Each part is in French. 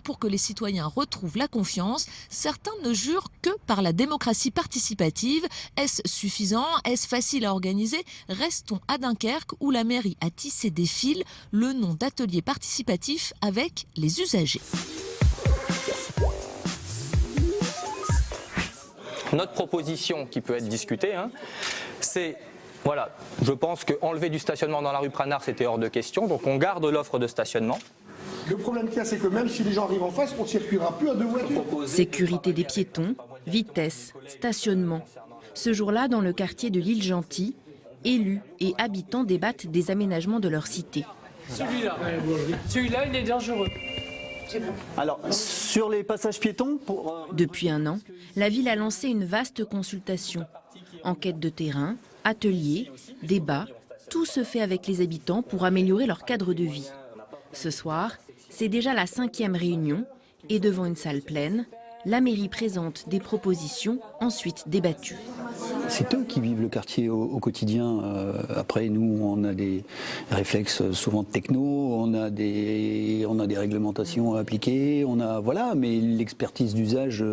Pour que les citoyens retrouvent la confiance, certains ne jurent que par la démocratie participative. Est-ce suffisant? Est-ce facile à organiser? Restons à Dunkerque où la mairie a tissé des fils, le nom d'atelier participatif avec les usagers. Notre proposition qui peut être discutée, c'est, voilà, je pense qu'enlever du stationnement dans la rue Pranard, c'était hors de question, donc on garde l'offre de stationnement. Le problème qu'il y a, c'est que même si les gens arrivent en face, on ne circulera plus à deux voitures. Sécurité des piétons, vitesse, stationnement. Ce jour-là, dans le quartier de l'Île Gentil, élus et habitants débattent des aménagements de leur cité. Celui-là, il est dangereux. Alors, sur les passages piétons... Depuis un an, la ville a lancé une vaste consultation. Enquête de terrain, ateliers, débats, tout se fait avec les habitants pour améliorer leur cadre de vie. Ce soir, c'est déjà la 5e réunion et devant une salle pleine, la mairie présente des propositions ensuite débattues. C'est eux qui vivent le quartier au quotidien. Après, nous, on a des réflexes souvent techno, on a des réglementations à appliquer, voilà. Mais l'expertise d'usage,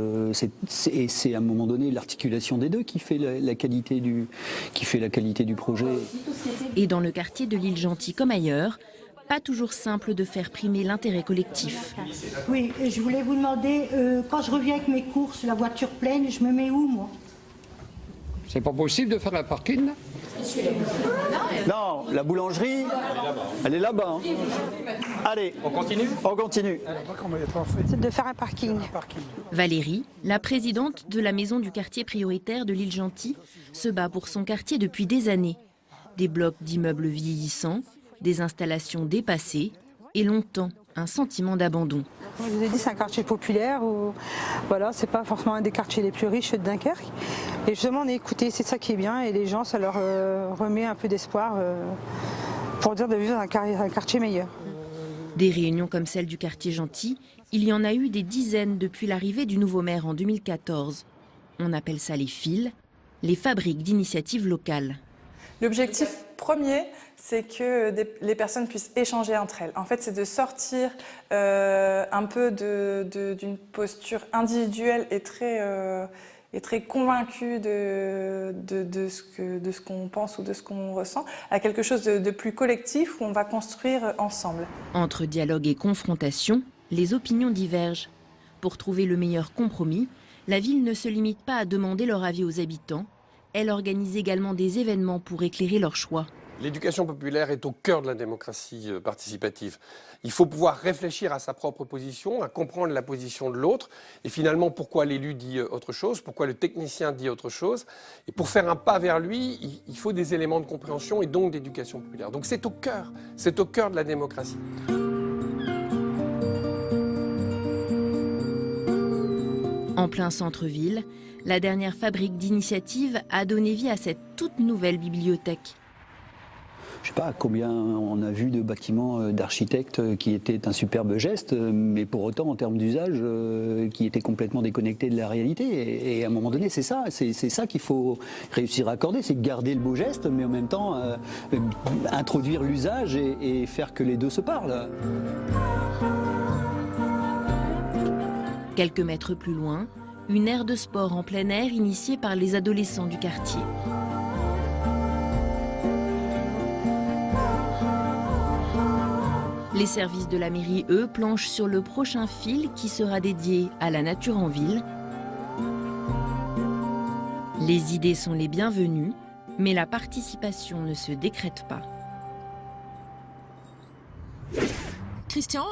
c'est à un moment donné l'articulation des deux qui fait la qualité du projet. Et dans le quartier de l'Île Gentil comme ailleurs, pas toujours simple de faire primer l'intérêt collectif. Oui, et je voulais vous demander, quand je reviens avec mes courses, la voiture pleine, je me mets où, moi? C'est pas possible de faire un parking là? Non, la boulangerie, elle est là-bas. Allez, On continue? on continue. C'est de faire un parking. Valérie, la présidente de la maison du quartier prioritaire de l'Île Gentil, se bat pour son quartier depuis des années. Des blocs d'immeubles vieillissants, des installations dépassées et longtemps un sentiment d'abandon. Je vous ai dit, c'est un quartier populaire où voilà, c'est pas forcément un des quartiers les plus riches de Dunkerque. Et justement, on est écouté, c'est ça qui est bien, et les gens, ça leur remet un peu d'espoir pour dire de vivre dans un quartier meilleur. Des réunions comme celle du quartier Gentil, il y en a eu des dizaines depuis l'arrivée du nouveau maire en 2014. On appelle ça les fils, les fabriques d'initiatives locales. L'objectif premier, c'est que les personnes puissent échanger entre elles. En fait, c'est de sortir un peu d'une posture individuelle et très convaincue de ce qu'on pense ou de ce qu'on ressent, à quelque chose de plus collectif où on va construire ensemble. Entre dialogue et confrontation, les opinions divergent. Pour trouver le meilleur compromis, la ville ne se limite pas à demander leur avis aux habitants. Elle organise également des événements pour éclairer leurs choix. L'éducation populaire est au cœur de la démocratie participative. Il faut pouvoir réfléchir à sa propre position, à comprendre la position de l'autre, et finalement pourquoi l'élu dit autre chose, pourquoi le technicien dit autre chose. Et pour faire un pas vers lui, il faut des éléments de compréhension et donc d'éducation populaire. Donc c'est au cœur de la démocratie. En plein centre-ville, la dernière fabrique d'initiatives a donné vie à cette toute nouvelle bibliothèque. Je ne sais pas combien on a vu de bâtiments d'architectes qui étaient un superbe geste, mais pour autant, en termes d'usage, qui étaient complètement déconnectés de la réalité. Et à un moment donné, c'est ça qu'il faut réussir à accorder, c'est garder le beau geste, mais en même temps introduire l'usage et faire que les deux se parlent. Quelques mètres plus loin, une aire de sport en plein air initiée par les adolescents du quartier. Les services de la mairie, eux, planchent sur le prochain fil qui sera dédié à la nature en ville. Les idées sont les bienvenues, mais la participation ne se décrète pas. Christian,